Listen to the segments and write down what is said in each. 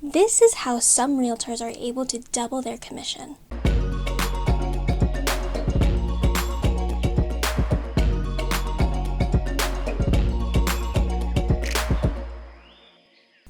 This is how some realtors are able to double their commission.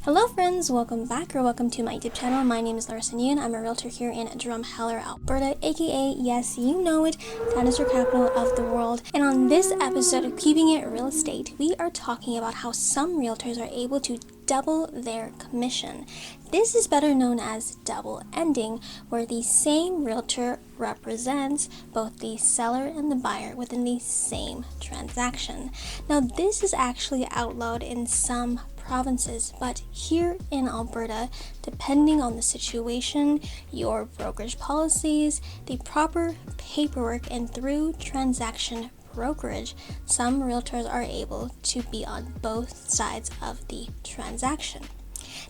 Hello friends, welcome back or welcome to my YouTube channel. My name is Laressa Ngoeun. I'm a realtor here in Drumheller, Alberta, aka, yes, you know it, that is your capital of the world. And on this episode of Keeping It Real Estate, we are talking about how some realtors are able to double their commission. This is better known as double ending, where the same realtor represents both the seller and the buyer within the same transaction. Now, this is actually outlawed in some provinces, but here in Alberta, depending on the situation, your brokerage policies, the proper paperwork, and through transaction brokerage, some realtors are able to be on both sides of the transaction.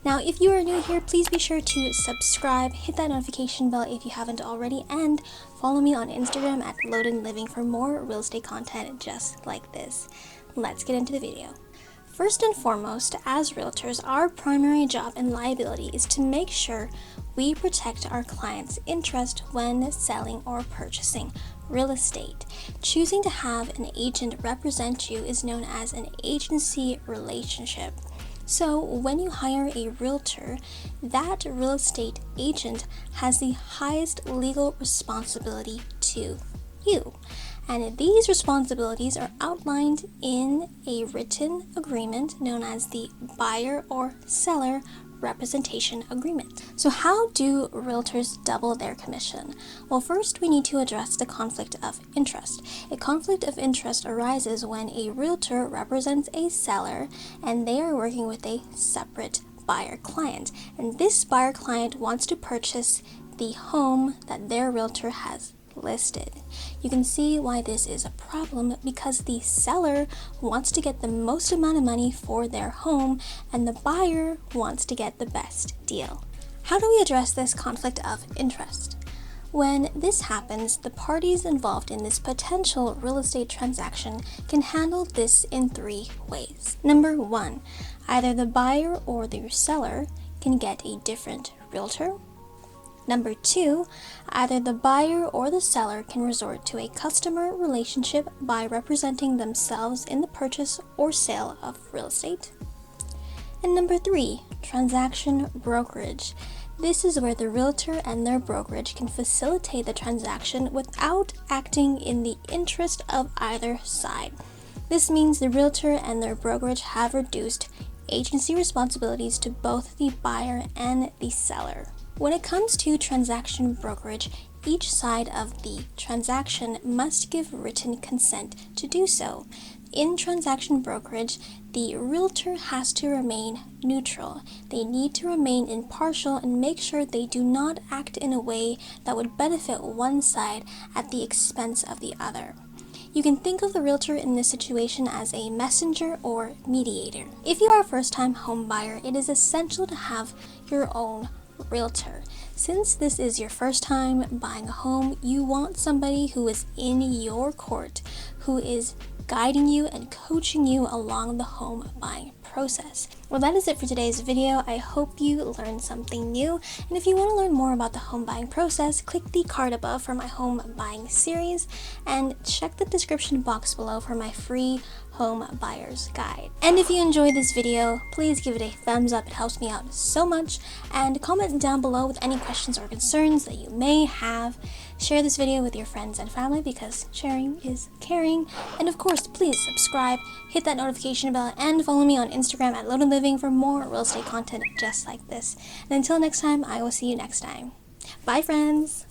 Now, if you are new here, please be sure to subscribe, hit that notification bell if you haven't already, and follow me on Instagram at Loaded Living for more real estate content just like this. Let's get into the video. First and foremost, as realtors, our primary job and liability is to make sure we protect our clients' interest when selling or purchasing real estate. Choosing to have an agent represent you is known as an agency relationship. So when you hire a realtor, that real estate agent has the highest legal responsibility to you. And these responsibilities are outlined in a written agreement known as the buyer or seller representation agreement. So how do realtors double their commission? Well, first we need to address the conflict of interest. A conflict of interest arises when a realtor represents a seller and they are working with a separate buyer client. And this buyer client wants to purchase the home that their realtor has listed. You can see why this is a problem because the seller wants to get the most amount of money for their home and the buyer wants to get the best deal. How do we address this conflict of interest? When this happens, the parties involved in this potential real estate transaction can handle this in three ways. Number one, either the buyer or the seller can get a different realtor. Number two, either the buyer or the seller can resort to a customer relationship by representing themselves in the purchase or sale of real estate. And number three, transaction brokerage. This is where the realtor and their brokerage can facilitate the transaction without acting in the interest of either side. This means the realtor and their brokerage have reduced agency responsibilities to both the buyer and the seller. When it comes to transaction brokerage, each side of the transaction must give written consent to do so. In transaction brokerage, the realtor has to remain neutral. They need to remain impartial and make sure they do not act in a way that would benefit one side at the expense of the other. You can think of the realtor in this situation as a messenger or mediator. If you are a first-time home buyer, it is essential to have your own realtor. Since this is your first time buying a home, you want somebody who is in your court, who is guiding you and coaching you along the home buying process. Well, that is it for today's video. I hope you learned something new. And if you want to learn more about the home buying process, click the card above for my home buying series and check the description box below for my free home buyer's guide. And if you enjoyed this video, please give it a thumbs up. It helps me out so much. And comment down below with any questions or concerns that you may have. Share this video with your friends and family because sharing is caring. And of course, please subscribe, hit that notification bell, and follow me on Instagram at Loaded Living for more real estate content just like this. And until next time, I will see you next time. Bye, friends!